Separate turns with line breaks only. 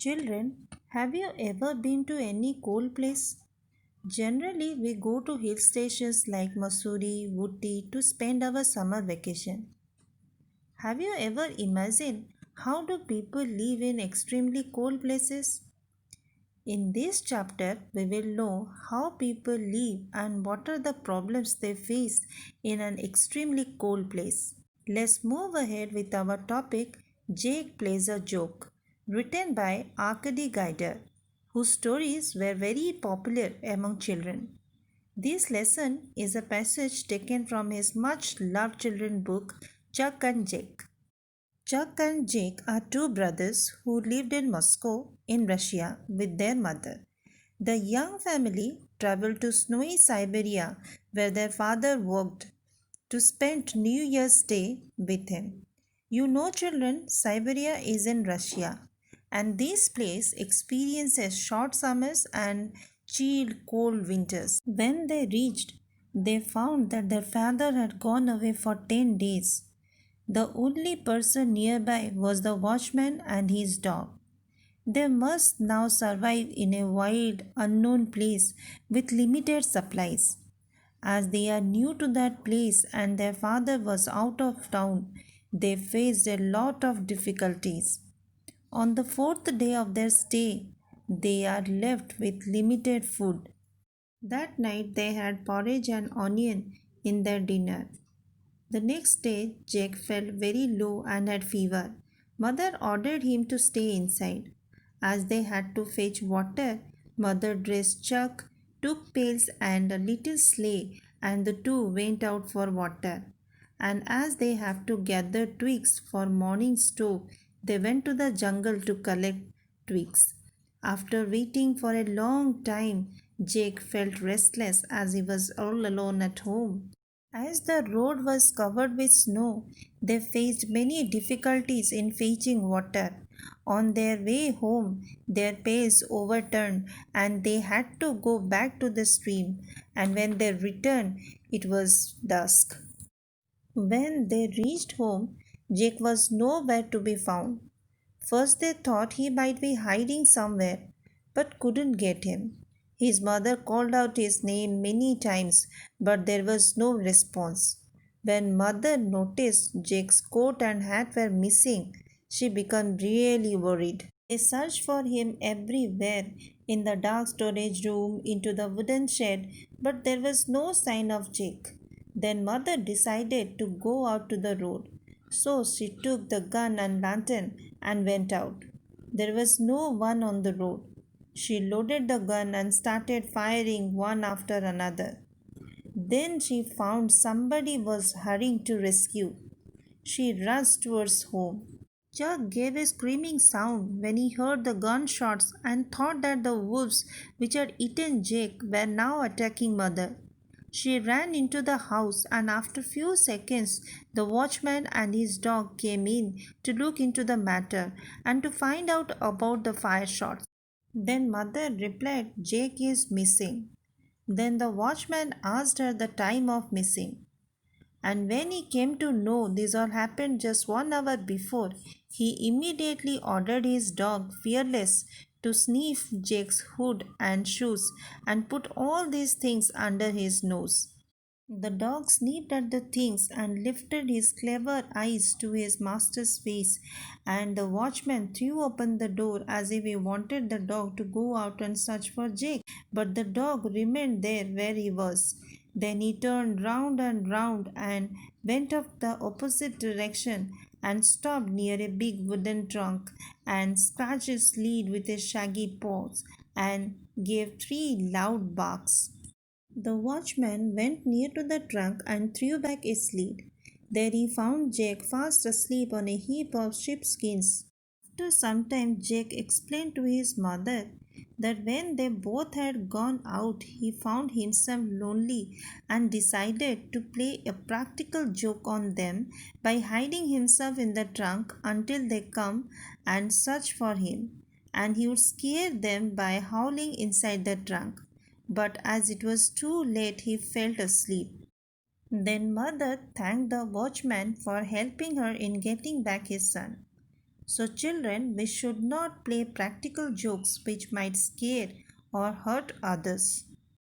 Children, have you ever been to any cold place? Generally, we go to hill stations like Mussoorie, Ooty to spend our summer vacation. Have you ever imagined how do people live in extremely cold places? In this chapter, we will know how people live and what are the problems they face in an extremely cold place. Let's move ahead with our topic Jake Plays a Joke, written by Arkady Guider, whose stories were very popular among children. This lesson is a passage taken from his much loved children book Chuck and Jake. Chuck and Jake are two brothers who lived in Moscow in Russia with their mother. The young family traveled to snowy Siberia where their father worked to spend New Year's Day with him. You know, children, Siberia is in Russia, and this place experiences short summers and chilled, cold winters. When they reached, they found that their father had gone away for 10 days. The only person nearby was the watchman and his dog. They must now survive in a wild, unknown place with limited supplies. As they are new to that place and their father was out of town, they faced a lot of difficulties. On the fourth day of their stay, they are left with limited food. That night they had porridge and onion in their dinner. The next day, Jake felt very low and had fever. Mother ordered him to stay inside. As they had to fetch water, Mother dressed Chuck, took pails and a little sleigh, and the two went out for water. And as they have to gather twigs for morning stove, they went to the jungle to collect twigs. After waiting for a long time, Jake felt restless as he was all alone at home. As the road was covered with snow, they faced many difficulties in fetching water. On their way home, their pails overturned and they had to go back to the stream. And when they returned, it was dusk. When they reached home, Jake was nowhere to be found. First, they thought he might be hiding somewhere, but couldn't get him. His mother called out his name many times, but there was no response. When mother noticed Jake's coat and hat were missing, she became really worried. They searched for him everywhere in the dark storage room, into the wooden shed, but there was no sign of Jake. Then mother decided to go out to the road. So she took the gun and lantern and went out. There was no one on the road. She loaded the gun and started firing one after another. Then she found somebody was hurrying to rescue. She rushed towards home. Chuck gave a screaming sound when he heard the gunshots and thought that the wolves which had eaten Jake were now attacking Mother. She ran into the house and after few seconds the watchman and his dog came in to look into the matter and to find out about the fire shots. Then Mother replied, Jake is missing. Then the watchman asked her the time of missing. And when he came to know this all happened just 1 hour before, he immediately ordered his dog Fearless to sniff Jake's hood and shoes and put all these things under his nose. The dog sniffed at the things and lifted his clever eyes to his master's face, and the watchman threw open the door as if he wanted the dog to go out and search for Jake. But the dog remained there where he was. Then he turned round and round and went up the opposite direction and stopped near a big wooden trunk and scratched its lid with his shaggy paws and gave 3 loud barks. The watchman went near to the trunk and threw back its lid. There he found Jake fast asleep on a heap of sheepskins. After some time, Jake explained to his mother that when they both had gone out, he found himself lonely and decided to play a practical joke on them by hiding himself in the trunk until they come and search for him, and he would scare them by howling inside the trunk. But as it was too late, he fell asleep. Then mother thanked the watchman for helping her in getting back his son. So, children, we should not play practical jokes which might scare or hurt others.